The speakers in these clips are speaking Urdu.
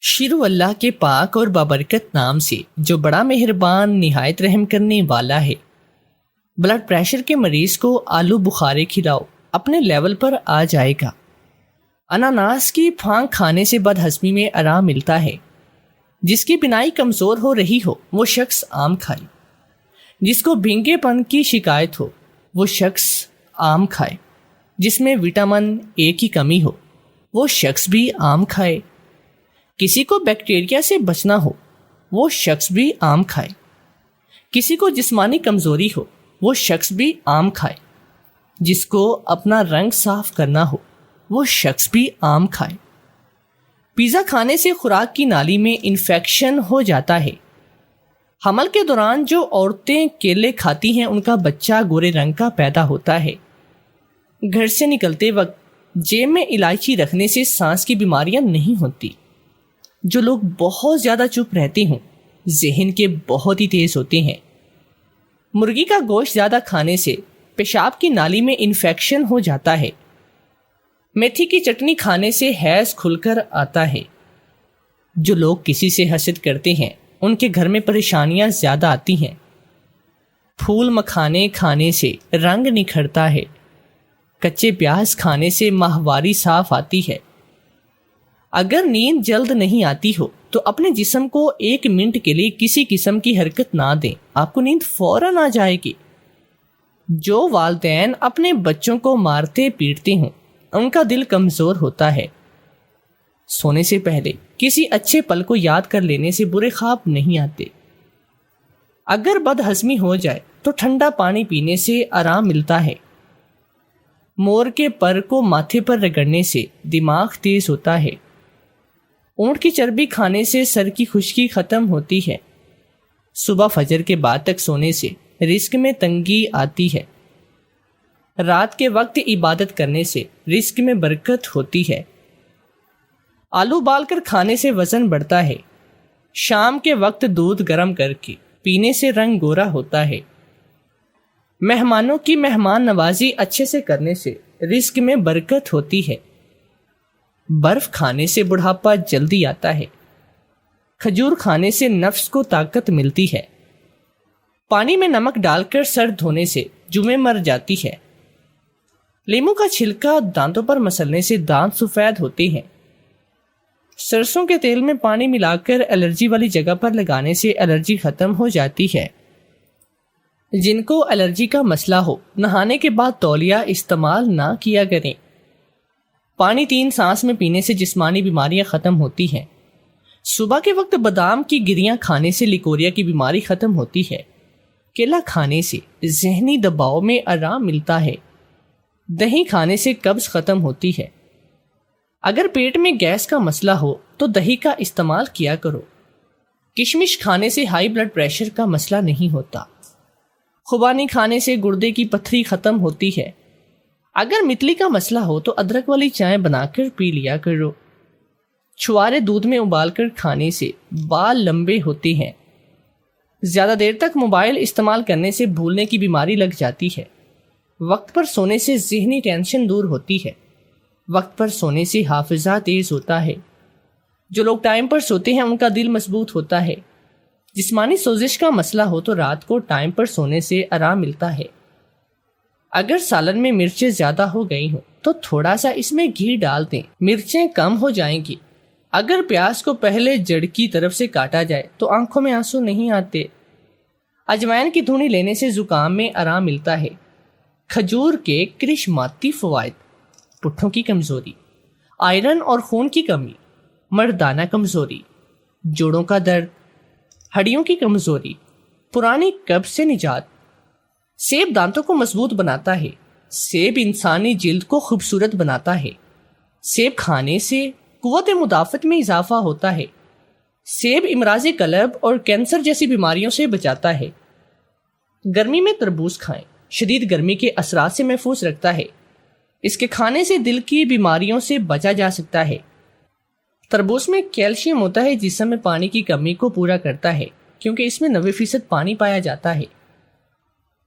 شروع اللہ کے پاک اور بابرکت نام سے جو بڑا مہربان نہایت رحم کرنے والا ہے۔ بلڈ پریشر کے مریض کو آلو بخارے کھلاؤ، اپنے لیول پر آ جائے گا۔ اناناس کی پھانگ کھانے سے بد ہضمی میں آرام ملتا ہے۔ جس کی بینائی کمزور ہو رہی ہو وہ شخص آم کھائے۔ جس کو بھینگے پن کی شکایت ہو وہ شخص آم کھائے۔ جس میں وٹامن اے کی کمی ہو وہ شخص بھی آم کھائے۔ کسی کو بیکٹیریا سے بچنا ہو وہ شخص بھی آم کھائے۔ کسی کو جسمانی کمزوری ہو وہ شخص بھی آم کھائے۔ جس کو اپنا رنگ صاف کرنا ہو وہ شخص بھی آم کھائے۔ پیزا کھانے سے خوراک کی نالی میں انفیکشن ہو جاتا ہے۔ حمل کے دوران جو عورتیں کیلے کھاتی ہیں ان کا بچہ گورے رنگ کا پیدا ہوتا ہے۔ گھر سے نکلتے وقت جیب میں الائچی رکھنے سے سانس کی بیماریاں نہیں ہوتی۔ جو لوگ بہت زیادہ چپ رہتے ہوں ذہن کے بہت ہی تیز ہوتے ہیں۔ مرغی کا گوشت زیادہ کھانے سے پیشاب کی نالی میں انفیکشن ہو جاتا ہے۔ میتھی کی چٹنی کھانے سے حیض کھل کر آتا ہے۔ جو لوگ کسی سے حسد کرتے ہیں ان کے گھر میں پریشانیاں زیادہ آتی ہیں۔ پھول مکھانے کھانے سے رنگ نکھرتا ہے۔ کچے پیاز کھانے سے ماہواری صاف آتی ہے۔ اگر نیند جلد نہیں آتی ہو تو اپنے جسم کو 1 منٹ کے لیے کسی قسم کی حرکت نہ دیں، آپ کو نیند فوراً آ جائے گی۔ جو والدین اپنے بچوں کو مارتے پیٹتے ہوں ان کا دل کمزور ہوتا ہے۔ سونے سے پہلے کسی اچھے پل کو یاد کر لینے سے برے خواب نہیں آتے۔ اگر بد ہضمی ہو جائے تو ٹھنڈا پانی پینے سے آرام ملتا ہے۔ مور کے پر کو ماتھے پر رگڑنے سے دماغ تیز ہوتا ہے۔ اونٹ کی چربی کھانے سے سر کی خشکی ختم ہوتی ہے۔ صبح فجر کے بعد تک سونے سے رزق میں تنگی آتی ہے۔ رات کے وقت عبادت کرنے سے رزق میں برکت ہوتی ہے۔ آلو بال کر کھانے سے وزن بڑھتا ہے۔ شام کے وقت دودھ گرم کر کے پینے سے رنگ گورا ہوتا ہے۔ مہمانوں کی مہمان نوازی اچھے سے کرنے سے رزق میں برکت ہوتی ہے۔ برف کھانے سے بڑھاپا جلدی آتا ہے۔ کھجور کھانے سے نفس کو طاقت ملتی ہے۔ پانی میں نمک ڈال کر سر دھونے سے جمیں مر جاتی ہے۔ لیموں کا چھلکا دانتوں پر مسلنے سے دانت سفید ہوتے ہیں۔ سرسوں کے تیل میں پانی ملا کر الرجی والی جگہ پر لگانے سے الرجی ختم ہو جاتی ہے۔ جن کو الرجی کا مسئلہ ہو نہانے کے بعد تولیہ استعمال نہ کیا کریں۔ پانی 3 سانس میں پینے سے جسمانی بیماریاں ختم ہوتی ہیں۔ صبح کے وقت بادام کی گریاں کھانے سے لیکوریا کی بیماری ختم ہوتی ہے۔ کیلا کھانے سے ذہنی دباؤ میں آرام ملتا ہے۔ دہی کھانے سے قبض ختم ہوتی ہے۔ اگر پیٹ میں گیس کا مسئلہ ہو تو دہی کا استعمال کیا کرو۔ کشمش کھانے سے ہائی بلڈ پریشر کا مسئلہ نہیں ہوتا۔ خوبانی کھانے سے گردے کی پتھری ختم ہوتی ہے۔ اگر متلی کا مسئلہ ہو تو ادرک والی چائے بنا کر پی لیا کرو۔ چھوارے دودھ میں ابال کر کھانے سے بال لمبے ہوتے ہیں۔ زیادہ دیر تک موبائل استعمال کرنے سے بھولنے کی بیماری لگ جاتی ہے۔ وقت پر سونے سے ذہنی ٹینشن دور ہوتی ہے۔ وقت پر سونے سے حافظہ تیز ہوتا ہے۔ جو لوگ ٹائم پر سوتے ہیں ان کا دل مضبوط ہوتا ہے۔ جسمانی سوزش کا مسئلہ ہو تو رات کو ٹائم پر سونے سے آرام ملتا ہے۔ اگر سالن میں مرچیں زیادہ ہو گئی ہوں تو تھوڑا سا اس میں گھی ڈال دیں، مرچیں کم ہو جائیں گی۔ اگر پیاز کو پہلے جڑ کی طرف سے کاٹا جائے تو آنکھوں میں آنسو نہیں آتے۔ اجوائن کی دھونی لینے سے زکام میں آرام ملتا ہے۔ کھجور کے کرشماتی فوائد: پٹھوں کی کمزوری، آئرن اور خون کی کمی، مردانہ کمزوری، جوڑوں کا درد، ہڈیوں کی کمزوری، پرانی قبض سے نجات۔ سیب دانتوں کو مضبوط بناتا ہے۔ سیب انسانی جلد کو خوبصورت بناتا ہے۔ سیب کھانے سے قوت مدافعت میں اضافہ ہوتا ہے۔ سیب امراض قلب اور کینسر جیسی بیماریوں سے بچاتا ہے۔ گرمی میں تربوز کھائیں، شدید گرمی کے اثرات سے محفوظ رکھتا ہے۔ اس کے کھانے سے دل کی بیماریوں سے بچا جا سکتا ہے۔ تربوز میں کیلشیم ہوتا ہے، جسم میں پانی کی کمی کو پورا کرتا ہے کیونکہ اس میں 90% پانی پایا جاتا ہے۔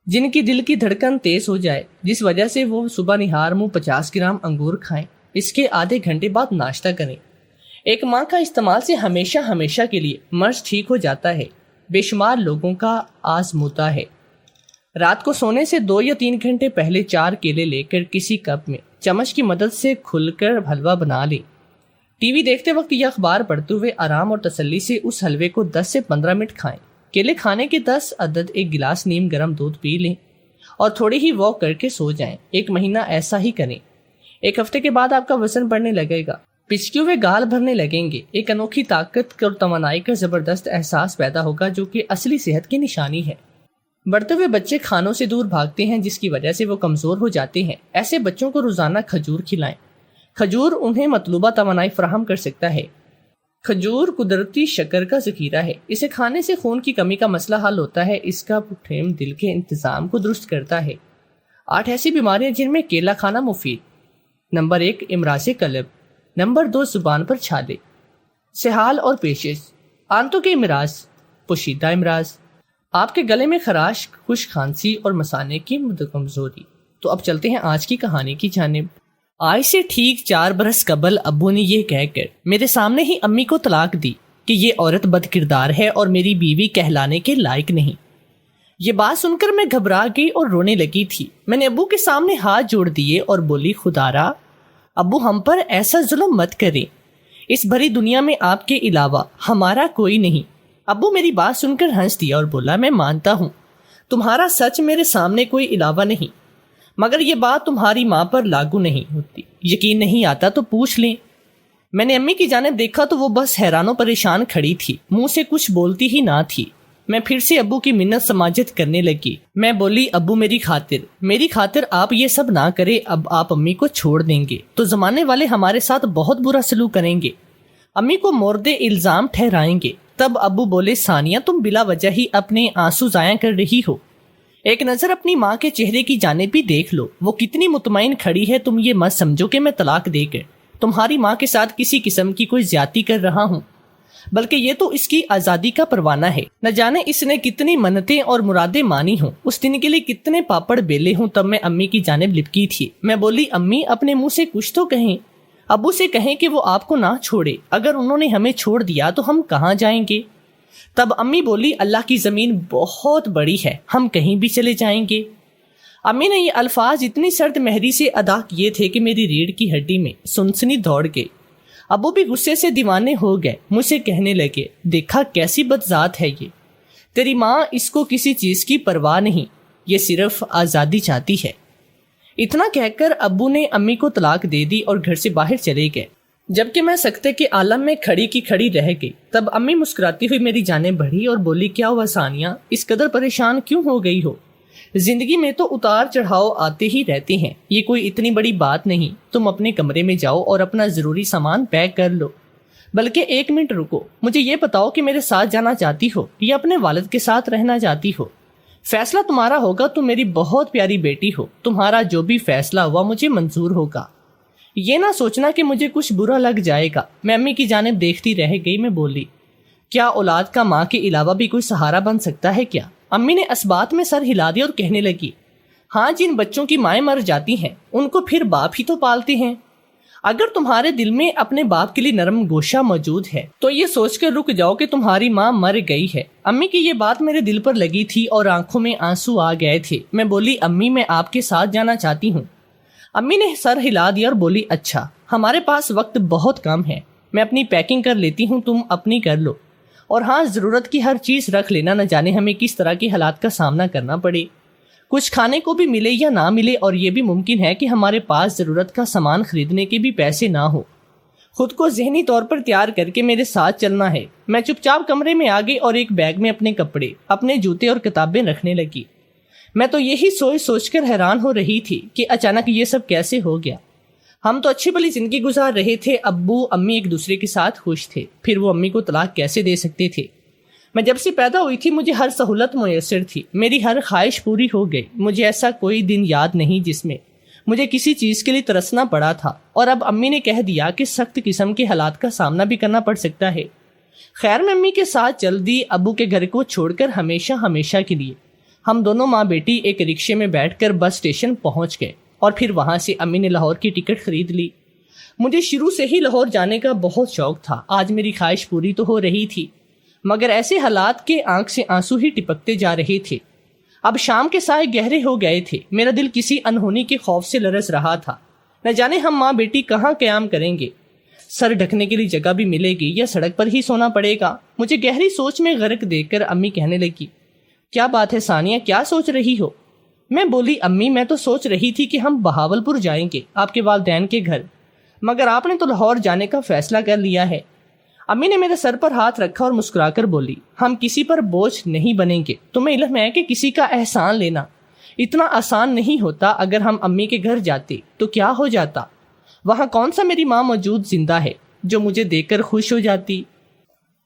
جن کی دل کی دھڑکن تیز ہو جائے جس وجہ سے وہ صبح نہار منہ 50 گرام انگور کھائیں، اس کے آدھے گھنٹے بعد ناشتہ کریں۔ ایک ماں کا استعمال سے ہمیشہ ہمیشہ کے لیے مرض ٹھیک ہو جاتا ہے، بے شمار لوگوں کا آزموتا ہے۔ رات کو سونے سے 2 یا 3 گھنٹے پہلے 4 کیلے لے کر کسی کپ میں چمچ کی مدد سے کھل کر حلوہ بنا لیں۔ ٹی وی دیکھتے وقت یا اخبار پڑھتے ہوئے آرام اور تسلی سے اس حلوے کو 10 سے 15 منٹ کھائیں۔ کیلے کھانے کے 10 عدد 1 گلاس نیم گرم دودھ پی لیں اور تھوڑی ہی واک کر کے سو جائیں۔ 1 مہینہ ایسا ہی کریں۔ 1 ہفتے کے بعد آپ کا وزن بڑھنے لگے گا، پچکے ہوئے گال بھرنے لگیں گے، ایک انوکھی طاقت اور توانائی کا زبردست احساس پیدا ہوگا جو کہ اصلی صحت کی نشانی ہے۔ بڑھتے ہوئے بچے کھانوں سے دور بھاگتے ہیں جس کی وجہ سے وہ کمزور ہو جاتے ہیں۔ ایسے بچوں کو روزانہ کھجور کھلائیں۔ کھجور انہیں مطلوبہ توانائی فراہم کر سکتا ہے۔ کھجور قدرتی شکر کا ذخیرہ ہے، اسے کھانے سے خون کی کمی کا مسئلہ حل ہوتا ہے۔ اس کا پٹھیم دل کے انتظام کو درست کرتا ہے۔ 8 ایسی بیماریاں جن میں کیلا کھانا مفید۔ نمبر 1 امراض قلب، نمبر 2 زبان پر چھالے، سہال اور پیشش، آنتوں کے امراض، پوشیدہ امراض، آپ کے گلے میں خراش، خشک کھانسی اور مثانے کی کمزوری۔ تو اب چلتے ہیں آج کی کہانی کی جانب۔ آج سے ٹھیک 4 برس قبل ابو نے یہ کہہ کر میرے سامنے ہی امی کو طلاق دی کہ یہ عورت بد کردار ہے اور میری بیوی کہلانے کے لائق نہیں۔ یہ بات سن کر میں گھبرا گئی اور رونے لگی تھی۔ میں نے ابو کے سامنے ہاتھ جوڑ دیے اور بولی، خدارا ابو ہم پر ایسا ظلم مت کریں، اس بھری دنیا میں آپ کے علاوہ ہمارا کوئی نہیں۔ ابو میری بات سن کر ہنس دیا اور بولا، میں مانتا ہوں تمہارا سچ میرے سامنے کوئی علاوہ نہیں، مگر یہ بات تمہاری ماں پر لاگو نہیں ہوتی۔ یقین نہیں آتا تو پوچھ لیں۔ میں نے امی کی جانب دیکھا تو وہ بس حیران و پریشان کھڑی تھی، منہ سے کچھ بولتی ہی نہ تھی۔ میں پھر سے ابو کی منت سماجت کرنے لگی۔ میں بولی، ابو میری خاطر آپ یہ سب نہ کرے، اب آپ امی کو چھوڑ دیں گے تو زمانے والے ہمارے ساتھ بہت برا سلوک کریں گے، امی کو مورد الزام ٹھہرائیں گے۔ تب ابو بولے، ثانیہ تم بلا وجہ ہی اپنے آنسو ضائع کر رہی ہو، ایک نظر اپنی ماں کے چہرے کی جانب بھی دیکھ لو، وہ کتنی مطمئن کھڑی ہے۔ تم یہ مت سمجھو کہ میں طلاق دے کر تمہاری ماں کے ساتھ کسی قسم کی کوئی زیادتی کر رہا ہوں، بلکہ یہ تو اس کی آزادی کا پروانہ ہے۔ نہ جانے اس نے کتنی منتیں اور مرادیں مانی ہوں، اس دن کے لیے کتنے پاپڑ بیلے ہوں۔ تب میں امی کی جانب لپکی تھی۔ میں بولی، امی اپنے منہ سے کچھ تو کہیں، ابو سے کہیں کہ وہ آپ کو نہ چھوڑے، اگر انہوں نے ہمیں چھوڑ دیا تو ہم کہاں جائیں گے؟ تب امی بولی، اللہ کی زمین بہت بڑی ہے، ہم کہیں بھی چلے جائیں گے۔ امی نے یہ الفاظ اتنی سرد مہری سے ادا کیے تھے کہ میری ریڑھ کی ہڈی میں سنسنی دوڑ گئی۔ ابو بھی غصے سے دیوانے ہو گئے، مجھ سے کہنے لگے، دیکھا کیسی بدذات ہے یہ، تیری ماں اس کو کسی چیز کی پرواہ نہیں، یہ صرف آزادی چاہتی ہے۔ اتنا کہہ کر ابو نے امی کو طلاق دے دی اور گھر سے باہر چلے گئے، جبکہ میں سکتے کے عالم میں کھڑی کی کھڑی رہ گئی۔ تب امی مسکراتی ہوئی میری جانب بڑھی اور بولی، کیا ہوا ثانیہ، اس قدر پریشان کیوں ہو گئی ہو؟ زندگی میں تو اتار چڑھاؤ آتے ہی رہتے ہیں، یہ کوئی اتنی بڑی بات نہیں۔ تم اپنے کمرے میں جاؤ اور اپنا ضروری سامان پیک کر لو، بلکہ 1 منٹ رکو، مجھے یہ بتاؤ کہ میرے ساتھ جانا چاہتی ہو یا اپنے والد کے ساتھ رہنا چاہتی ہو؟ فیصلہ تمہارا ہوگا، تم میری بہت پیاری بیٹی ہو، تمہارا جو بھی فیصلہ ہوا مجھے منظور ہوگا، یہ نہ سوچنا کہ مجھے کچھ برا لگ جائے گا۔ میں امی کی جانب دیکھتی رہ گئی۔ میں بولی، کیا اولاد کا ماں کے علاوہ بھی کوئی سہارا بن سکتا ہے کیا؟ امی نے اس بات میں سر ہلا دیا اور کہنے لگی، ہاں، جن بچوں کی مائیں مر جاتی ہیں ان کو پھر باپ ہی تو پالتے ہیں۔ اگر تمہارے دل میں اپنے باپ کے لیے نرم گوشہ موجود ہے تو یہ سوچ کر رک جاؤ کہ تمہاری ماں مر گئی ہے۔ امی کی یہ بات میرے دل پر لگی تھی اور آنکھوں میں آنسو آ گئے تھے۔ میں بولی، امی میں آپ کے ساتھ جانا چاہتی ہوں۔ امی نے سر ہلا دیا اور بولی، اچھا، ہمارے پاس وقت بہت کم ہے، میں اپنی پیکنگ کر لیتی ہوں، تم اپنی کر لو، اور ہاں، ضرورت کی ہر چیز رکھ لینا، نہ جانے ہمیں کس طرح کے حالات کا سامنا کرنا پڑے، کچھ کھانے کو بھی ملے یا نہ ملے، اور یہ بھی ممکن ہے کہ ہمارے پاس ضرورت کا سامان خریدنے کے بھی پیسے نہ ہو۔ خود کو ذہنی طور پر تیار کر کے میرے ساتھ چلنا ہے۔ میں چپ چاپ کمرے میں آ گئی اور ایک بیگ میں اپنے کپڑے، اپنے جوتے اور کتابیں رکھنے لگی۔ میں تو یہی سوچ کر حیران ہو رہی تھی کہ اچانک یہ سب کیسے ہو گیا۔ ہم تو اچھی بھلی زندگی گزار رہے تھے، ابو امی ایک دوسرے کے ساتھ خوش تھے، پھر وہ امی کو طلاق کیسے دے سکتے تھے؟ میں جب سے پیدا ہوئی تھی مجھے ہر سہولت میسر تھی، میری ہر خواہش پوری ہو گئی، مجھے ایسا کوئی دن یاد نہیں جس میں مجھے کسی چیز کے لیے ترسنا پڑا تھا، اور اب امی نے کہہ دیا کہ سخت قسم کے حالات کا سامنا بھی کرنا پڑ سکتا ہے۔ خیر میں امی کے ساتھ چل دی، ابو کے گھر کو چھوڑ کر ہمیشہ کے لیے۔ ہم دونوں ماں بیٹی ایک رکشے میں بیٹھ کر بس اسٹیشن پہنچ گئے، اور پھر وہاں سے امی نے لاہور کی ٹکٹ خرید لی۔ مجھے شروع سے ہی لاہور جانے کا بہت شوق تھا. آج میری خواہش پوری تو ہو رہی تھی، مگر ایسے حالات کے آنکھ سے آنسو ہی ٹپکتے جا رہے تھے. اب شام کے سائے گہرے ہو گئے تھے. میرا دل کسی انہونی کے خوف سے لرز رہا تھا. نہ جانے ہم ماں بیٹی کہاں قیام کریں گے. سر ڈھکنے کے لیے جگہ بھی ملے گی یا سڑک پر ہی سونا پڑے گا. مجھے گہری سوچ میں غرق دیکھ کر امی کہنے لگی، کیا بات ہے ثانیہ، کیا سوچ رہی ہو؟ میں بولی، امی میں تو سوچ رہی تھی کہ ہم بہاولپور جائیں گے، آپ کے والدین کے گھر، مگر آپ نے تو لاہور جانے کا فیصلہ کر لیا ہے. امی نے میرے سر پر ہاتھ رکھا اور مسکرا کر بولی، ہم کسی پر بوجھ نہیں بنیں گے. تمہیں علم ہے کہ کسی کا احسان لینا اتنا آسان نہیں ہوتا. اگر ہم امی کے گھر جاتے تو کیا ہو جاتا؟ وہاں کون سا میری ماں موجود زندہ ہے جو مجھے دیکھ کر خوش ہو جاتی؟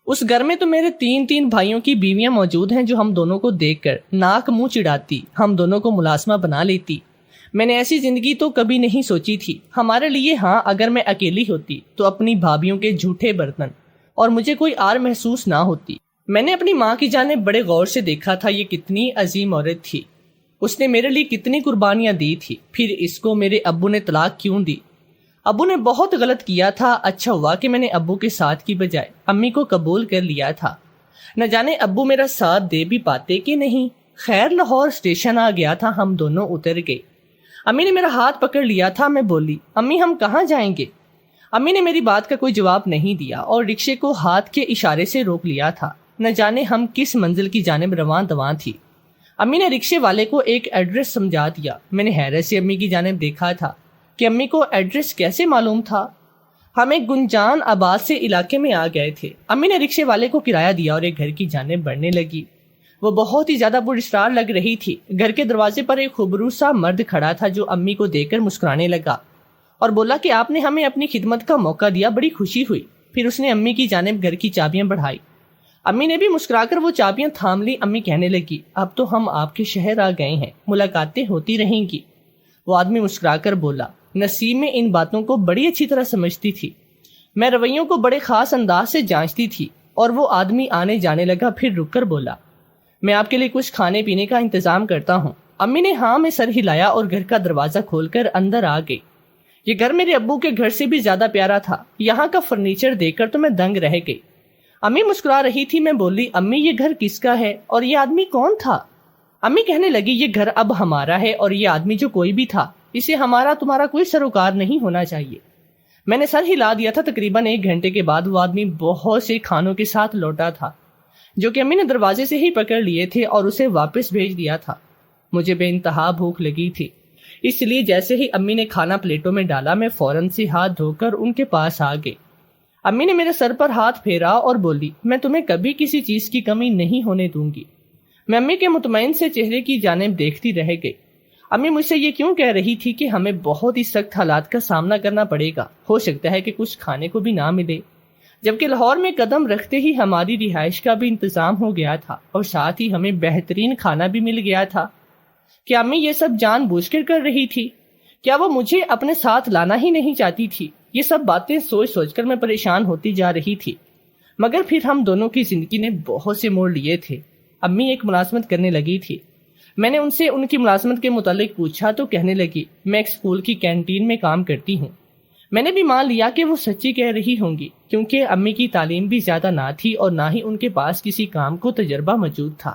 اس گھر میں تو میرے تین بھائیوں کی بیویاں موجود ہیں جو ہم دونوں کو دیکھ کر ناک منہ چڑھاتی، ہم دونوں کو ملازمہ بنا لیتی. میں نے ایسی زندگی تو کبھی نہیں سوچی تھی ہمارے لیے. ہاں، اگر میں اکیلی ہوتی تو اپنی بھابھیوں کے جھوٹے برتن اور مجھے کوئی آر محسوس نہ ہوتی. میں نے اپنی ماں کی جانب بڑے غور سے دیکھا تھا. یہ کتنی عظیم عورت تھی، اس نے میرے لیے کتنی قربانیاں دی تھی. پھر اس کو میرے ابو نے طلاق کیوں دی؟ ابو نے بہت غلط کیا تھا. اچھا ہوا کہ میں نے ابو کے ساتھ کی بجائے امی کو قبول کر لیا تھا. نہ جانے ابو میرا ساتھ دے بھی پاتے کہ نہیں. خیر، لاہور اسٹیشن آ گیا تھا. ہم دونوں اتر گئے. امی نے میرا ہاتھ پکڑ لیا تھا. میں بولی، امی ہم کہاں جائیں گے؟ امی نے میری بات کا کوئی جواب نہیں دیا اور رکشے کو ہاتھ کے اشارے سے روک لیا تھا. نہ جانے ہم کس منزل کی جانب رواں تھی. امی نے رکشے والے کو ایک ایڈریس سمجھا دیا. میں نے حیرت سے امی کی جانب دیکھا تھا کہ امی کو ایڈریس کیسے معلوم تھا. ہم ایک گنجان آباد سے علاقے میں آ گئے تھے. امی نے رکشے والے کو کرایہ دیا اور ایک گھر کی جانب بڑھنے لگی. وہ بہت ہی زیادہ پراسرار لگ رہی تھی. گھر کے دروازے پر ایک خوبرو سا مرد کھڑا تھا جو امی کو دیکھ کر مسکرانے لگا اور بولا کہ آپ نے ہمیں اپنی خدمت کا موقع دیا، بڑی خوشی ہوئی. پھر اس نے امی کی جانب گھر کی چابیاں بڑھائی. امی نے بھی مسکرا کر وہ چابیاں تھام لی. امی کہنے لگی، اب تو ہم آپ کے شہر آ گئے ہیں، ملاقاتیں ہوتی رہیں گی. وہ آدمی مسکرا کر بولا. نسیم میں ان باتوں کو بڑی اچھی طرح سمجھتی تھی. میں رویوں کو بڑے خاص انداز سے جانچتی تھی. اور وہ آدمی آنے جانے لگا. پھر رک کر بولا، میں آپ کے لیے کچھ کھانے پینے کا انتظام کرتا ہوں. امی نے ہاں میں سر ہلایا اور گھر کا دروازہ کھول کر اندر آ گئی. یہ گھر میرے ابو کے گھر سے بھی زیادہ پیارا تھا. یہاں کا فرنیچر دیکھ کر تو میں دنگ رہ گئی. امی مسکرا رہی تھی. میں بولی، امی یہ گھر کس کا ہے اور یہ آدمی کون تھا؟ امی کہنے لگی، یہ گھر اب ہمارا ہے اور یہ آدمی جو کوئی بھی تھا اسے ہمارا تمہارا کوئی سروکار نہیں ہونا چاہیے. میں نے سر ہلا دیا تھا. تقریباً 1 گھنٹے کے بعد وہ آدمی بہت سے کھانوں کے ساتھ لوٹا تھا جو کہ امی نے دروازے سے ہی پکڑ لیے تھے اور اسے واپس بھیج دیا تھا. مجھے بے انتہا بھوک لگی تھی، اس لیے جیسے ہی امی نے کھانا پلیٹوں میں ڈالا میں فوراً سے ہاتھ دھو کر ان کے پاس آ گئی. امی نے میرے سر پر ہاتھ پھیرا اور بولی، میں تمہیں کبھی کسی چیز کی کمی نہیں ہونے دوں گی. میں امی کے مطمئن سے چہرے کی جانب دیکھتی رہ گئی. امی مجھ سے یہ کیوں کہہ رہی تھی کہ ہمیں بہت ہی سخت حالات کا سامنا کرنا پڑے گا، ہو سکتا ہے کہ کچھ کھانے کو بھی نہ ملے، جبکہ لاہور میں قدم رکھتے ہی ہماری رہائش کا بھی انتظام ہو گیا تھا اور ساتھ ہی ہمیں بہترین کھانا بھی مل گیا تھا. کیا امی یہ سب جان بوجھ کر رہی تھی؟ کیا وہ مجھے اپنے ساتھ لانا ہی نہیں چاہتی تھی؟ یہ سب باتیں سوچ سوچ کر میں پریشان ہوتی جا رہی تھی. مگر پھر ہم دونوں کی زندگی نے بہت سے موڑ لیے تھے. امی ایک ملازمت کرنے لگی تھی. میں نے ان سے ان کی ملازمت کے متعلق پوچھا تو کہنے لگی، میں ایک اسکول کی کینٹین میں کام کرتی ہوں. میں نے بھی مان لیا کہ وہ سچی کہہ رہی ہوں گی، کیونکہ امی کی تعلیم بھی زیادہ نہ تھی اور نہ ہی ان کے پاس کسی کام کو تجربہ موجود تھا.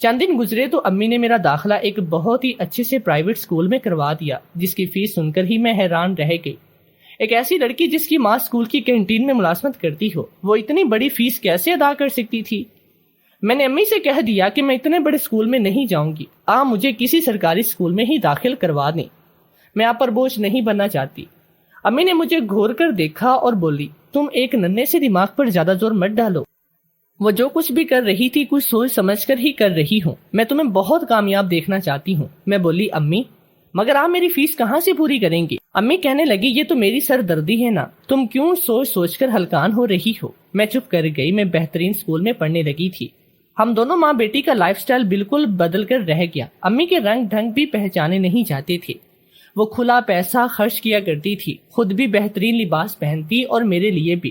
چند دن گزرے تو امی نے میرا داخلہ ایک بہت ہی اچھے سے پرائیویٹ اسکول میں کروا دیا، جس کی فیس سن کر ہی میں حیران رہ گئی. ایک ایسی لڑکی جس کی ماں اسکول کی کینٹین میں ملازمت کرتی ہو، وہ اتنی بڑی فیس کیسے ادا کر سکتی تھی؟ میں نے امی سے کہہ دیا کہ میں اتنے بڑے اسکول میں نہیں جاؤں گی، مجھے کسی سرکاری اسکول میں ہی داخل کروا دیں، میں آپ پر بوجھ نہیں بننا چاہتی. امی نے مجھے گھور کر دیکھا اور بولی، تم ایک ننھے سے دماغ پر زیادہ زور مت ڈالو. وہ جو کچھ بھی کر رہی تھی کچھ سوچ سمجھ کر ہی کر رہی ہوں. میں تمہیں بہت کامیاب دیکھنا چاہتی ہوں. میں بولی، امی مگر آپ میری فیس کہاں سے پوری کریں گی؟ امی کہنے لگی، یہ تو میری سر دردی ہے نا، تم کیوں سوچ سوچ کر ہلکان ہو رہی ہو؟ میں چپ کر گئی. میں بہترین اسکول میں پڑھنے لگی تھی. ہم دونوں ماں بیٹی کا لائف سٹائل بالکل بدل کر رہ گیا. امی کے رنگ ڈھنگ بھی پہچانے نہیں جاتے تھے. وہ کھلا پیسہ خرچ کیا کرتی تھی، خود بھی بہترین لباس پہنتی اور میرے لیے بھی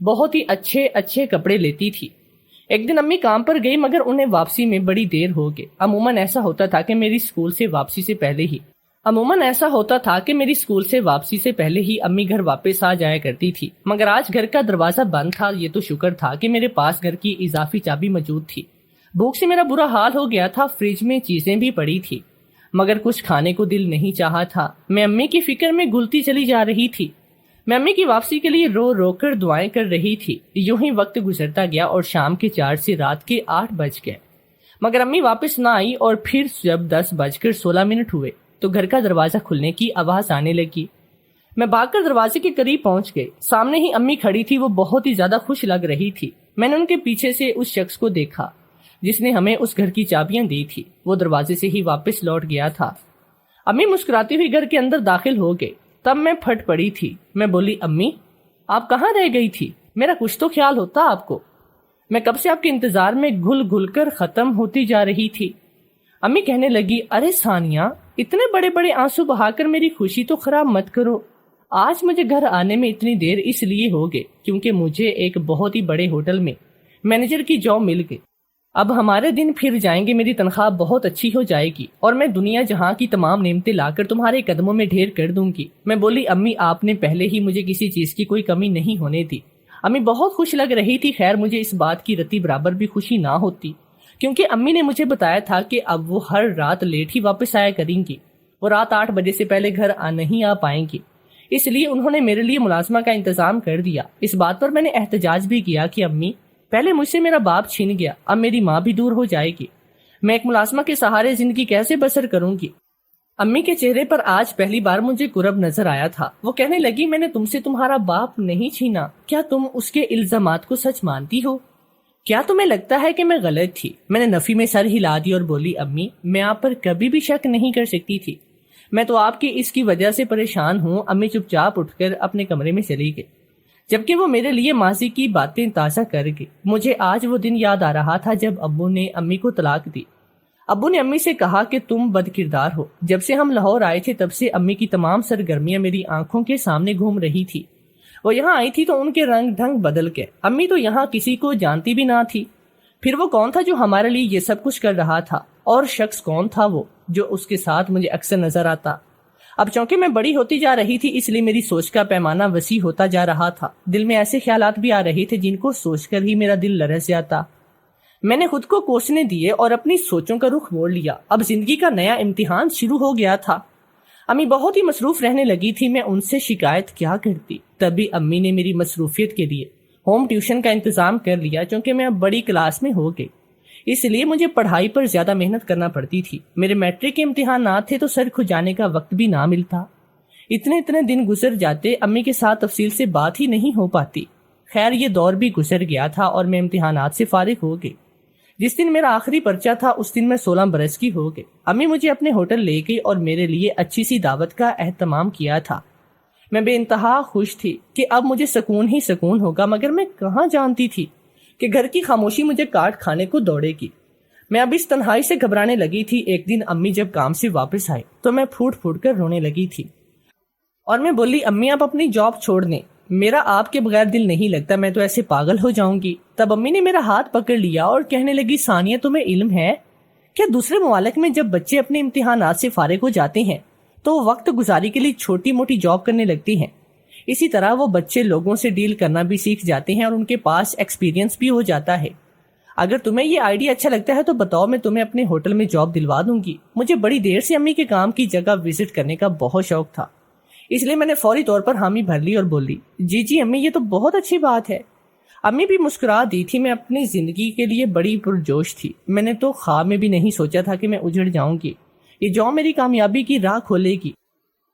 بہت ہی اچھے اچھے کپڑے لیتی تھی. ایک دن امی کام پر گئی مگر انہیں واپسی میں بڑی دیر ہو گئی. عموماً ایسا ہوتا تھا کہ میری اسکول سے واپسی سے پہلے ہی عموماً ایسا ہوتا تھا کہ میری اسکول سے واپسی سے پہلے ہی امی گھر واپس آ جایا کرتی تھی، مگر آج گھر کا دروازہ بند تھا۔ یہ تو شکر تھا کہ میرے پاس گھر کی اضافی چابی موجود تھی۔ بھوک سے میرا برا حال ہو گیا تھا، فریج میں چیزیں بھی پڑی تھی مگر کچھ کھانے کو دل نہیں چاہا تھا۔ میں امی کی فکر میں گھلتی چلی جا رہی تھی۔ میں امی کی واپسی کے لیے رو رو کر دعائیں کر رہی تھی۔ یوں ہی وقت گزرتا گیا اور شام کے 4 سے رات کے 8 بج گئے، مگر امی واپس نہ آئی، اور پھر جب 10:16 ہوئے تو گھر کا دروازہ کھلنے کی آواز آنے لگی۔ میں بھاگ کر دروازے کے قریب پہنچ گئی۔ سامنے ہی امی کھڑی تھی، وہ بہت ہی زیادہ خوش لگ رہی تھی۔ میں نے ان کے پیچھے سے اس شخص کو دیکھا جس نے ہمیں اس گھر کی چابیاں دی تھی، وہ دروازے سے ہی واپس لوٹ گیا تھا۔ امی مسکراتی ہوئی گھر کے اندر داخل ہو گئے، تب میں پھٹ پڑی تھی۔ میں بولی، امی آپ کہاں رہ گئی تھی؟ میرا کچھ تو خیال ہوتا آپ کو، میں کب سے آپ کے انتظار میں گھل گھل کر ختم ہوتی جا رہی تھی۔ امی کہنے لگی، ارے ثانیہ، اتنے بڑے بڑے آنسو بہا کر میری خوشی تو خراب مت کرو۔ آج مجھے گھر آنے میں اتنی دیر اس لیے ہو گئے کیونکہ مجھے ایک بہت ہی بڑے ہوٹل میں مینیجر کی جاب مل گئی۔ اب ہمارے دن پھر جائیں گے، میری تنخواہ بہت اچھی ہو جائے گی اور میں دنیا جہاں کی تمام نعمتیں لا کر تمہارے قدموں میں ڈھیر کر دوں گی۔ میں بولی، امی آپ نے پہلے ہی مجھے کسی چیز کی کوئی کمی نہیں ہونے دی۔ امی بہت خوش لگ رہی تھی۔ خیر مجھے اس بات کی رتی برابر بھی خوشی نہ ہوتی کیونکہ امی نے مجھے بتایا تھا کہ اب وہ ہر رات لیٹ ہی واپس آیا کریں گی، وہ رات 8 بجے سے پہلے گھر نہیں آ پائیں گی، اس لیے انہوں نے میرے لیے ملازمہ کا انتظام کر دیا۔ اس بات پر میں نے احتجاج بھی کیا کہ امی پہلے مجھ سے میرا باپ چھین گیا، اب میری ماں بھی دور ہو جائے گی، میں ایک ملازمہ کے سہارے زندگی کیسے بسر کروں گی؟ امی کے چہرے پر آج پہلی بار مجھے کرب نظر آیا تھا۔ وہ کہنے لگی، میں نے تم سے تمہارا باپ نہیں چھینا، کیا تم اس کے الزامات کو سچ مانتی ہو؟ کیا تمہیں لگتا ہے کہ میں غلط تھی؟ میں نے نفی میں سر ہلا دی اور بولی، امی میں آپ پر کبھی بھی شک نہیں کر سکتی تھی، میں تو آپ کی اس کی وجہ سے پریشان ہوں۔ امی چپ چاپ اٹھ کر اپنے کمرے میں چلی گئی جبکہ وہ میرے لیے ماضی کی باتیں تازہ کر گئی۔ مجھے آج وہ دن یاد آ رہا تھا جب ابو نے امی کو طلاق دی۔ ابو نے امی سے کہا کہ تم بد کردار ہو۔ جب سے ہم لاہور آئے تھے تب سے امی کی تمام سرگرمیاں میری آنکھوں کے سامنے گھوم رہی تھی۔ وہ یہاں آئی تھی تو ان کے رنگ ڈھنگ بدل گئے۔ امی تو یہاں کسی کو جانتی بھی نہ تھی۔ پھر وہ کون تھا جو ہمارے لیے یہ سب کچھ کر رہا تھا؟ اور شخص کون تھا وہ جو اس کے ساتھ مجھے اکثر نظر آتا؟ اب چونکہ میں بڑی ہوتی جا رہی تھی اس لیے میری سوچ کا پیمانہ وسیع ہوتا جا رہا تھا۔ دل میں ایسے خیالات بھی آ رہے تھے جن کو سوچ کر ہی میرا دل لرز جاتا۔ میں نے خود کو کوسنے دیے اور اپنی سوچوں کا رخ موڑ لیا۔ اب زندگی کا نیا امتحان شروع ہو گیا تھا۔ امی بہت ہی مصروف رہنے لگی تھی، میں ان سے شکایت کیا کرتی؟ تبھی امی نے میری مصروفیت کے لیے ہوم ٹیوشن کا انتظام کر لیا۔ چونکہ میں اب بڑی کلاس میں ہو گئی اس لیے مجھے پڑھائی پر زیادہ محنت کرنا پڑتی تھی۔ میرے میٹرک کے امتحانات تھے تو سر کھجانے کا وقت بھی نہ ملتا۔ اتنے دن گزر جاتے، امی کے ساتھ تفصیل سے بات ہی نہیں ہو پاتی۔ خیر یہ دور بھی گزر گیا تھا اور میں امتحانات سے فارغ ہو گئی۔ جس دن میرا آخری پرچہ تھا اس دن میں 16 برس کی ہو گئی۔ امی مجھے اپنے ہوٹل لے گئی اور میرے لیے اچھی سی دعوت کا اہتمام کیا تھا۔ میں بے انتہا خوش تھی کہ اب مجھے سکون ہی سکون ہوگا، مگر میں کہاں جانتی تھی کہ گھر کی خاموشی مجھے کاٹ کھانے کو دوڑے گی۔ میں اب اس تنہائی سے گھبرانے لگی تھی۔ ایک دن امی جب کام سے واپس آئے تو میں پھوٹ پھوٹ کر رونے لگی تھی اور میں بولی، امی آپ اپنی جاب چھوڑ دیں، میرا آپ کے بغیر دل نہیں لگتا، میں تو ایسے پاگل ہو جاؤں گی۔ تب امی نے میرا ہاتھ پکڑ لیا اور کہنے لگی، ثانیہ تمہیں علم ہے کیا دوسرے ممالک میں جب بچے اپنے امتحانات سے فارغ ہو جاتے ہیں تو وہ وقت گزاری کے لیے چھوٹی موٹی جاب کرنے لگتی ہیں؟ اسی طرح وہ بچے لوگوں سے ڈیل کرنا بھی سیکھ جاتے ہیں اور ان کے پاس ایکسپیرینس بھی ہو جاتا ہے۔ اگر تمہیں یہ آئیڈیا اچھا لگتا ہے تو بتاؤ، میں تمہیں اپنے ہوٹل میں جاب دلوا دوں گی۔ مجھے بڑی دیر سے امی کے کام کی جگہ وزٹ کرنے کا بہت شوق تھا، اس لیے میں نے فوری طور پر حامی بھر لی اور بولی، جی امی یہ تو بہت اچھی بات ہے۔ امی بھی مسکرا دی تھی۔ میں اپنی زندگی کے لیے بڑی پرجوش تھی۔ میں نے تو خواب میں بھی نہیں سوچا تھا کہ میں اجڑ جاؤں گی۔ یہ جاب میری کامیابی کی راہ کھولے گی،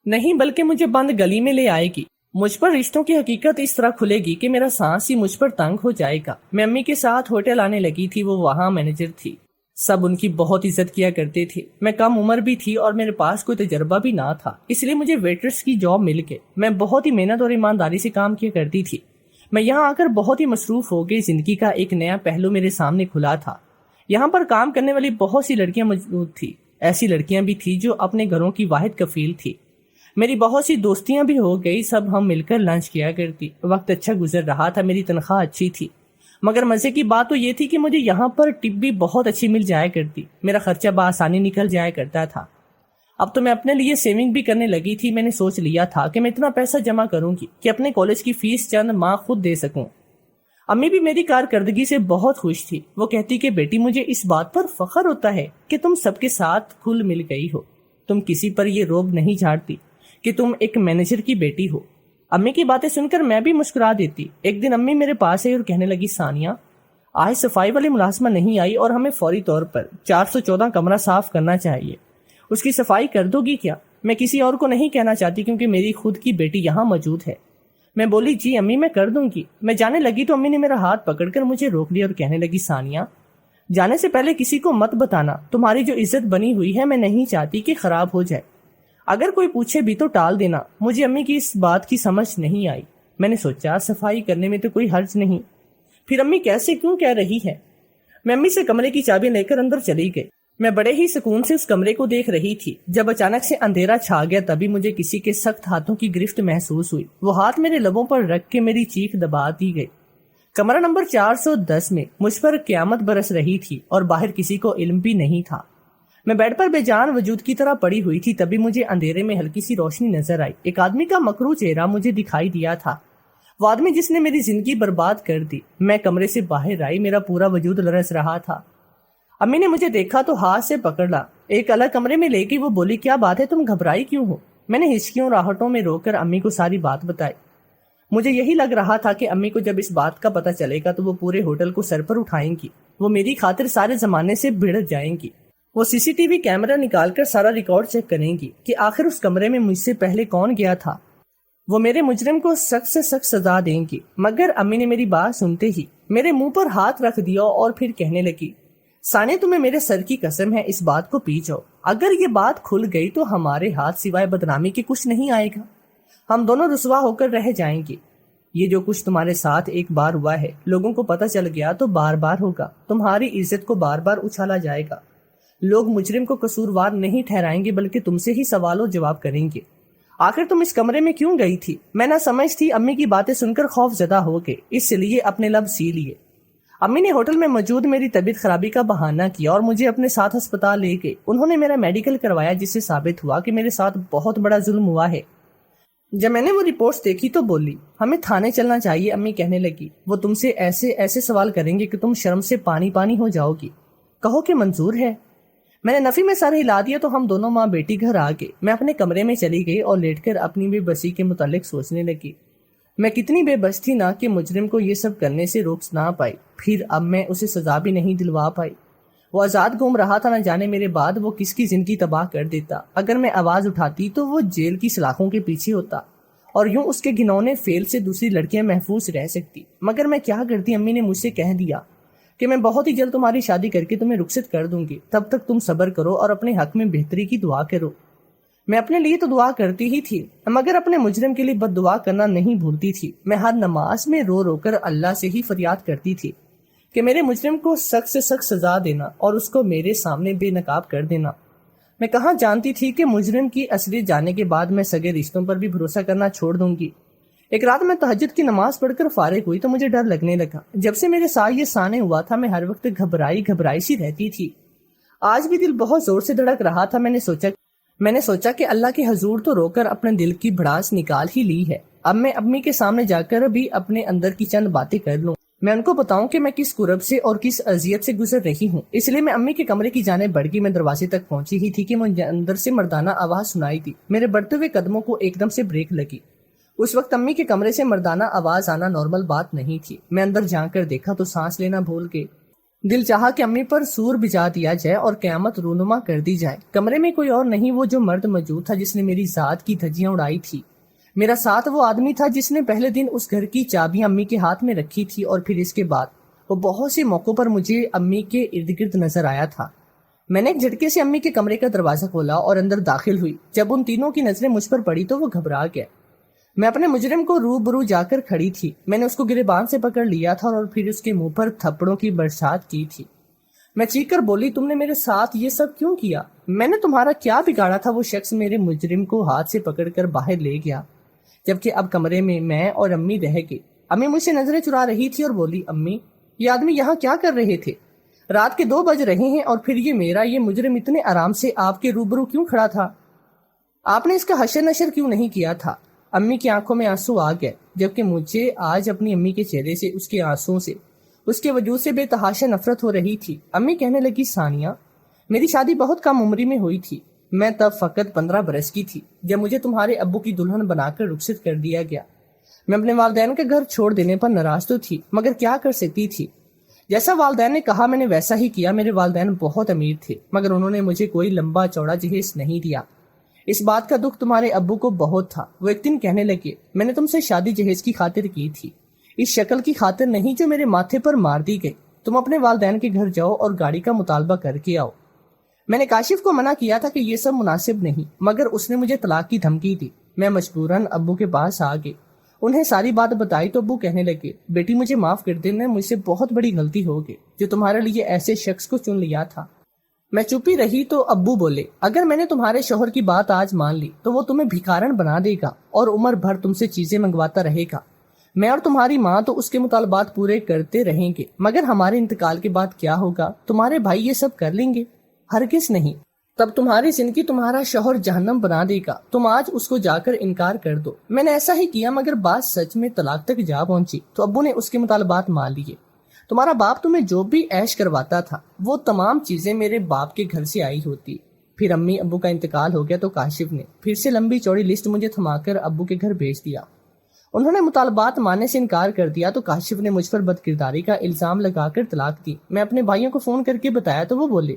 نہیں بلکہ مجھے بند گلی میں لے آئے گی۔ مجھ پر رشتوں کی حقیقت اس طرح کھلے گی کہ میرا سانس ہی مجھ پر تنگ ہو جائے گا۔ میں امی کے ساتھ ہوٹل آنے لگی تھی، وہ وہاں مینیجر تھی، سب ان کی بہت عزت کیا کرتے تھے۔ میں کم عمر بھی تھی اور میرے پاس کوئی تجربہ بھی نہ تھا، اس لیے مجھے ویٹرس کی جاب مل گئی۔ میں بہت ہی محنت اور ایمانداری سے کام کیا کرتی تھی۔ میں یہاں آ کر بہت ہی مصروف ہو گئی۔ زندگی کا ایک نیا پہلو میرے سامنے کھلا تھا۔ یہاں پر کام کرنے والی بہت سی لڑکیاں موجود تھی، ایسی لڑکیاں بھی تھی جو اپنے گھروں کی واحد کفیل تھی۔ میری بہت سی دوستیاں بھی ہو گئی، سب ہم مل کر لنچ کیا کرتی۔ وقت اچھا گزر رہا تھا، میری تنخواہ اچھی تھی، مگر مزے کی بات تو یہ تھی کہ مجھے یہاں پر ٹپ بھی بہت اچھی مل جایا کرتی۔ میرا خرچہ بآسانی نکل جایا کرتا تھا۔ اب تو میں اپنے لیے سیونگ بھی کرنے لگی تھی. میں نے سوچ لیا تھا کہ میں اتنا پیسہ جمع کروں گی کہ اپنے کالج کی فیس چند ماہ خود دے سکوں. امی بھی میری کارکردگی سے بہت خوش تھی. وہ کہتی کہ بیٹی مجھے اس بات پر فخر ہوتا ہے کہ تم سب کے ساتھ کھل مل گئی ہو. تم کسی پر یہ روب نہیں جھاڑتی کہ تم ایک مینیجر کی بیٹی ہو. امی کی باتیں سن کر میں بھی مسکرا دیتی. ایک دن امی میرے پاس آئی اور کہنے لگی ثانیہ آج صفائی والی ملازمہ نہیں آئی اور ہمیں فوری طور پر 414 کمرہ صاف کرنا چاہیے. اس کی صفائی کر دو گی کیا؟ میں کسی اور کو نہیں کہنا چاہتی کیونکہ میری خود کی بیٹی یہاں موجود ہے. میں بولی جی امی میں کر دوں گی. میں جانے لگی تو امی نے میرا ہاتھ پکڑ کر مجھے روک لیا اور کہنے لگی ثانیہ جانے سے پہلے کسی کو مت بتانا. تمہاری جو عزت بنی ہوئی ہے میں نہیں چاہتی کہ خراب ہو جائے. اگر کوئی پوچھے بھی تو ٹال دینا. مجھے امی کی اس بات کی سمجھ نہیں آئی. میں نے سوچا صفائی کرنے میں تو کوئی حرج نہیں, پھر امی کیسے کیوں کہہ رہی ہے. میں امی سے کمرے کی چابی لے کر اندر چلی گئی. میں بڑے ہی سکون سے اس کمرے کو دیکھ رہی تھی. جب اچانک سے اندھیرا چھا گیا تبھی مجھے کسی کے سخت ہاتھوں کی گرفت محسوس ہوئی. وہ ہاتھ میرے لبوں پر رکھ کے میری چیخ دبا دی گئی. کمرہ نمبر 410 میں مجھ پر قیامت برس رہی تھی اور باہر کسی کو علم بھی نہیں تھا. میں بیڈ پر بے جان وجود کی طرح پڑی ہوئی تھی. تبھی مجھے اندھیرے میں ہلکی سی روشنی نظر آئی. ایک آدمی کا مکروہ چہرہ مجھے دکھائی دیا تھا. وہ آدمی جس نے میری زندگی برباد کر دی. میں کمرے سے باہر آئی. میرا پورا وجود لرز رہا تھا. امی نے مجھے دیکھا تو ہاتھ سے پکڑ لا. ایک الگ کمرے میں لے کے وہ بولی کیا بات ہے تم گھبرائی کیوں ہو. میں نے ہچکیوں راہٹوں میں رو کر امی کو ساری بات بتائی. مجھے یہی لگ رہا تھا کہ امی کو جب اس بات کا پتہ چلے گا تو وہ پورے ہوٹل کو سر پر اٹھائیں گی. وہ میری خاطر سارے زمانے سے بھڑ جائیں گی. وہ سی سی ٹی وی کیمرہ نکال کر سارا ریکارڈ چیک کریں گی کہ آخر اس کمرے میں مجھ سے پہلے کون گیا تھا. وہ میرے مجرم کو سخت سے سخت سزا دیں گی. مگر امی نے میری بات سنتے ہی میرے منہ پر ہاتھ رکھ دیا اور پھر کہنے لگی ثانیہ تمہیں میرے سر کی قسم ہے اس بات کو پی جاؤ. اگر یہ بات کھل گئی تو ہمارے ہاتھ سوائے بدنامی کے کچھ نہیں آئے گا. ہم دونوں رسوا ہو کر رہ جائیں گے. یہ جو کچھ تمہارے ساتھ ایک بار ہوا ہے لوگوں کو پتہ چل گیا تو بار بار ہوگا. تمہاری عزت کو بار بار اچھالا جائے گا. لوگ مجرم کو قصوروار نہیں ٹھہرائیں گے بلکہ تم سے ہی سوال و جواب کریں گے. آخر تم اس کمرے میں کیوں گئی تھی؟ میں نہ سمجھ تھی. امی کی باتیں سن کر خوف زدہ ہو گئے, اس لیے اپنے لب سی لیے. امی نے ہوٹل میں موجود میری طبیعت خرابی کا بہانہ کیا اور مجھے اپنے ساتھ ہسپتال لے گئے. انہوں نے میرا میڈیکل کروایا جس سے ثابت ہوا کہ میرے ساتھ بہت بڑا ظلم ہوا ہے. جب میں نے وہ رپورٹس دیکھی تو بولی ہمیں تھانے چلنا چاہیے. امی کہنے لگی وہ تم سے ایسے ایسے سوال کریں گے کہ تم شرم سے پانی پانی ہو جاؤ گی. کہو کہ منظور ہے. میں نے نفی میں سر ہلا دیا تو ہم دونوں ماں بیٹی گھر آ گئے. میں اپنے کمرے میں چلی گئی اور لیٹ کر اپنی بے بسی کے متعلق سوچنے لگی. میں کتنی بے بس تھی نہ کہ مجرم کو یہ سب کرنے سے روک نہ پائی. پھر اب میں اسے سزا بھی نہیں دلوا پائی. وہ آزاد گھوم رہا تھا, نہ جانے میرے بعد وہ کس کی زندگی تباہ کر دیتا. اگر میں آواز اٹھاتی تو وہ جیل کی سلاخوں کے پیچھے ہوتا اور یوں اس کے گھنونے فیل سے دوسری لڑکیاں محفوظ رہ سکتی. مگر میں کیا کرتی. امی نے مجھ سے کہہ دیا کہ میں بہت ہی جلد تمہاری شادی کر کے تمہیں رخصت کر دوں گی. تب تک تم صبر کرو اور اپنے حق میں بہتری کی دعا کرو. میں اپنے لیے تو دعا کرتی ہی تھی مگر اپنے مجرم کے لیے بد دعا کرنا نہیں بھولتی تھی. میں ہر نماز میں رو رو کر اللہ سے ہی فریاد کرتی تھی کہ میرے مجرم کو سخت سے سخت سزا دینا اور اس کو میرے سامنے بے نقاب کر دینا. میں کہاں جانتی تھی کہ مجرم کی اصلیت جاننے کے بعد میں سگے رشتوں پر بھی بھروسہ کرنا چھوڑ دوں گی. ایک رات میں تہجد کی نماز پڑھ کر فارغ ہوئی تو مجھے ڈر لگنے لگا. جب سے میرے ساتھ یہ سانے ہوا تھا میں ہر وقت گھبرائی سی رہتی تھی. آج بھی دل بہت زور سے دھڑک رہا تھا. میں نے سوچا کہ اللہ کے حضور تو رو کر اپنے دل کی بھڑاس نکال ہی لی ہے. اب میں امی کے سامنے جا کر بھی اپنے اندر کی چند باتیں کر لوں. میں ان کو بتاؤں کہ میں کس کرب سے اور کس اذیت سے گزر رہی ہوں. اس لیے میں امی کے کمرے کی جانب بڑھ گئی. میں دروازے تک پہنچی ہی تھی کہ مجھے اندر سے مردانہ آواز سنائی دی. میرے بڑھتے ہوئے قدموں کو ایک دم سے بریک لگی. اس وقت امی کے کمرے سے مردانہ آواز آنا نارمل بات نہیں تھی. میں اندر جا کر دیکھا تو سانس لینا بھول گئی. دل چاہا کہ امی پر سور بجا دیا جائے اور قیامت رونما کر دی جائے. کمرے میں کوئی اور نہیں وہ جو مرد موجود تھا جس نے میری ذات کی دھجیاں اڑائی تھی. میرا ساتھ وہ آدمی تھا جس نے پہلے دن اس گھر کی چابیاں امی کے ہاتھ میں رکھی تھی اور پھر اس کے بعد وہ بہت سے موقعوں پر مجھے امی کے ارد گرد نظر آیا تھا. میں نے ایک جھٹکے سے امی کے کمرے کا دروازہ کھولا اور اندر داخل ہوئی. جب ان تینوں کی نظریں مجھ پر پڑی تو وہ گھبرا گئے. میں اپنے مجرم کو روبرو جا کر کھڑی تھی. میں نے اس کو گریبان سے پکڑ لیا تھا اور پھر اس کے منہ پر تھپڑوں کی برسات کی تھی. میں چیخ کر بولی تم نے میرے ساتھ یہ سب کیوں کیا؟ میں نے تمہارا کیا بگاڑا تھا؟ وہ شخص میرے مجرم کو ہاتھ سے پکڑ کر باہر لے گیا جبکہ اب کمرے میں اور امی رہ گئی. امی مجھ سے نظریں چرا رہی تھی اور بولی امی یہ آدمی یہاں کیا کر رہے تھے؟ رات کے 2 بج رہے ہیں اور پھر یہ مجرم اتنے آرام سے آپ کے روبرو کیوں کھڑا تھا؟ آپ نے اس کا حشر نشر کیوں نہیں کیا تھا؟ امی کی آنکھوں میں آنسو آ گئے، جبکہ مجھے آج اپنی امی کے چہرے سے، اس کے آنسوؤں سے، اس کے وجود سے بے تحاشا نفرت ہو رہی تھی۔ امی کہنے لگی، ثانیہ، میری شادی بہت کم عمری میں ہوئی تھی، میں تب فقط 15 برس کی تھی جب مجھے تمہارے ابو کی دلہن بنا کر رخصت کر دیا گیا۔ میں اپنے والدین کا گھر چھوڑ دینے پر ناراض تو تھی، مگر کیا کر سکتی تھی؟ جیسا والدین نے کہا میں نے ویسا ہی کیا۔ میرے والدین بہت امیر تھے، مگر انہوں نے مجھے کوئی لمبا چوڑا جہیز نہیں دیا۔ اس بات کا دکھ تمہارے ابو کو بہت تھا۔ وہ ایک دن کہنے لگے، میں نے تم سے شادی جہیز کی خاطر کی تھی، اس شکل کی خاطر نہیں جو میرے ماتھے پر مار دی گئی۔ تم اپنے والدین کے گھر جاؤ اور گاڑی کا مطالبہ کر کے آؤ۔ میں نے کاشف کو منع کیا تھا کہ یہ سب مناسب نہیں، مگر اس نے مجھے طلاق کی دھمکی دی۔ میں مجبوراً ابو کے پاس آ گئی، انہیں ساری بات بتائی تو ابو کہنے لگے، بیٹی مجھے معاف کر دینا، مجھ سے بہت بڑی غلطی ہو گئی جو تمہارے لیے ایسے شخص کو چن لیا تھا۔ میں چپی رہی تو ابو بولے، اگر میں نے تمہارے شوہر کی بات آج مان لی تو وہ تمہیں بھکارن بنا دے گا اور عمر بھر تم سے چیزیں منگواتا رہے گا۔ میں اور تمہاری ماں تو اس کے مطالبات پورے کرتے رہیں گے، مگر ہمارے انتقال کے بعد کیا ہوگا؟ تمہارے بھائی یہ سب کر لیں گے؟ ہرگز نہیں۔ تب تمہاری زندگی تمہارا شوہر جہنم بنا دے گا۔ تم آج اس کو جا کر انکار کر دو۔ میں نے ایسا ہی کیا، مگر بات سچ میں طلاق تک جا پہنچی تو ابو نے اس کے مطالبات مان لیے۔ تمہارا باپ تمہیں جو بھی عیش کرواتا تھا وہ تمام چیزیں میرے باپ کے گھر سے آئی ہوتی۔ پھر امی ابو کا انتقال ہو گیا تو کاشف نے پھر سے لمبی چوڑی لسٹ مجھے تھما کر ابو کے گھر بھیج دیا۔ انہوں نے مطالبات ماننے سے انکار کر دیا تو کاشف نے مجھ پر بدکرداری کا الزام لگا کر طلاق دی۔ میں اپنے بھائیوں کو فون کر کے بتایا تو وہ بولے،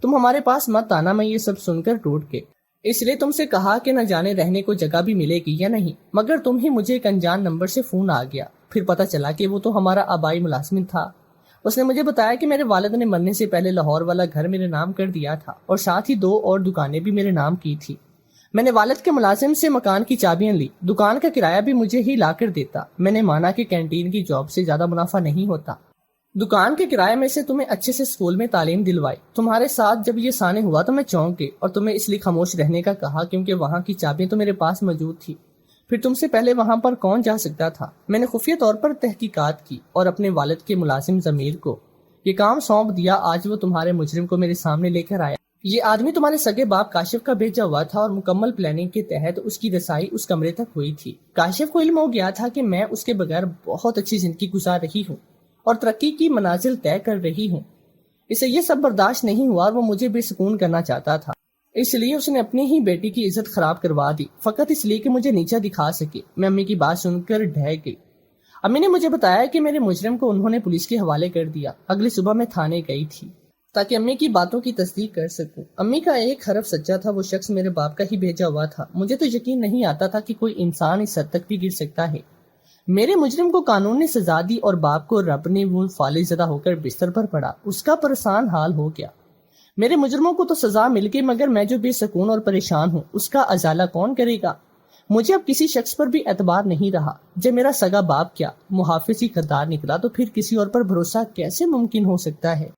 تم ہمارے پاس مت آنا۔ میں یہ سب سن کر ٹوٹ کے اس لیے تم سے کہا کہ نہ جانے رہنے کو جگہ بھی ملے گی یا نہیں، مگر تم ہی مجھے ایک انجان نمبر سے فون آ گیا۔ پھر پتہ چلا کہ وہ تو ہمارا آبائی ملازم تھا۔ اس نے مجھے بتایا کہ میرے والد نے مرنے سے پہلے لاہور والا گھر میرے نام کر دیا تھا اور ساتھ ہی 2 اور دکانیں بھی میرے نام کی تھی۔ میں نے والد کے ملازم سے مکان کی چابیاں لی، دکان کا کرایہ بھی مجھے ہی لا کر دیتا۔ میں نے مانا کہ کینٹین کی جاب سے زیادہ منافع نہیں ہوتا۔ دکان کے کرائے میں سے تمہیں اچھے سے اسکول میں تعلیم دلوائی۔ تمہارے ساتھ جب یہ سانے ہوا تو میں چونک گئی اور تمہیں اس لیے خاموش رہنے کا کہا کیونکہ وہاں کی چابیاں تو میرے پاس موجود تھی۔ پھر تم سے پہلے وہاں پر کون جا سکتا تھا؟ میں نے خفیہ طور پر تحقیقات کی اور اپنے والد کے ملازم ضمیر کو یہ کام سونپ دیا۔ آج وہ تمہارے مجرم کو میرے سامنے لے کر آیا۔ یہ آدمی تمہارے سگے باپ کاشف کا بھیجا ہوا تھا اور مکمل پلاننگ کے تحت اس کی رسائی اس کمرے تک ہوئی تھی۔ کاشف کو علم ہو گیا تھا کہ میں اس کے بغیر بہت اچھی زندگی گزار رہی ہوں اور ترقی کی منازل طے کر رہی ہوں۔ اسے یہ سب برداشت نہیں ہوا اور وہ مجھے بے سکون کرنا چاہتا تھا، اس لیے اس نے اپنی ہی بیٹی کی عزت خراب کروا دی، فقط اس لیے کہ مجھے نیچا دکھا سکے۔ میں امی کی بات سن کر ڈھہ گئی۔ امی نے مجھے بتایا کہ میرے مجرم کو انہوں نے پولیس کے حوالے کر دیا۔ اگلی صبح میں تھانے گئی تھی تاکہ امی کی باتوں کی تصدیق کر سکوں۔ امی کا ایک حرف سچا تھا، وہ شخص میرے باپ کا ہی بھیجا ہوا تھا۔ مجھے تو یقین نہیں آتا تھا کہ کوئی انسان اس حد تک بھی گر سکتا ہے۔ میرے مجرم کو قانون نے سزا دی اور باپ کو رب نے وہ فالج زدہ ہو کر بستر پر پڑا۔ اس کا پریشان حال ہو گیا۔ میرے مجرموں کو تو سزا مل گئی، مگر میں جو بے سکون اور پریشان ہوں اس کا ازالہ کون کرے گا؟ مجھے اب کسی شخص پر بھی اعتبار نہیں رہا۔ جب میرا سگا باپ کیا محافظ ہی غدار نکلا تو پھر کسی اور پر بھروسہ کیسے ممکن ہو سکتا ہے؟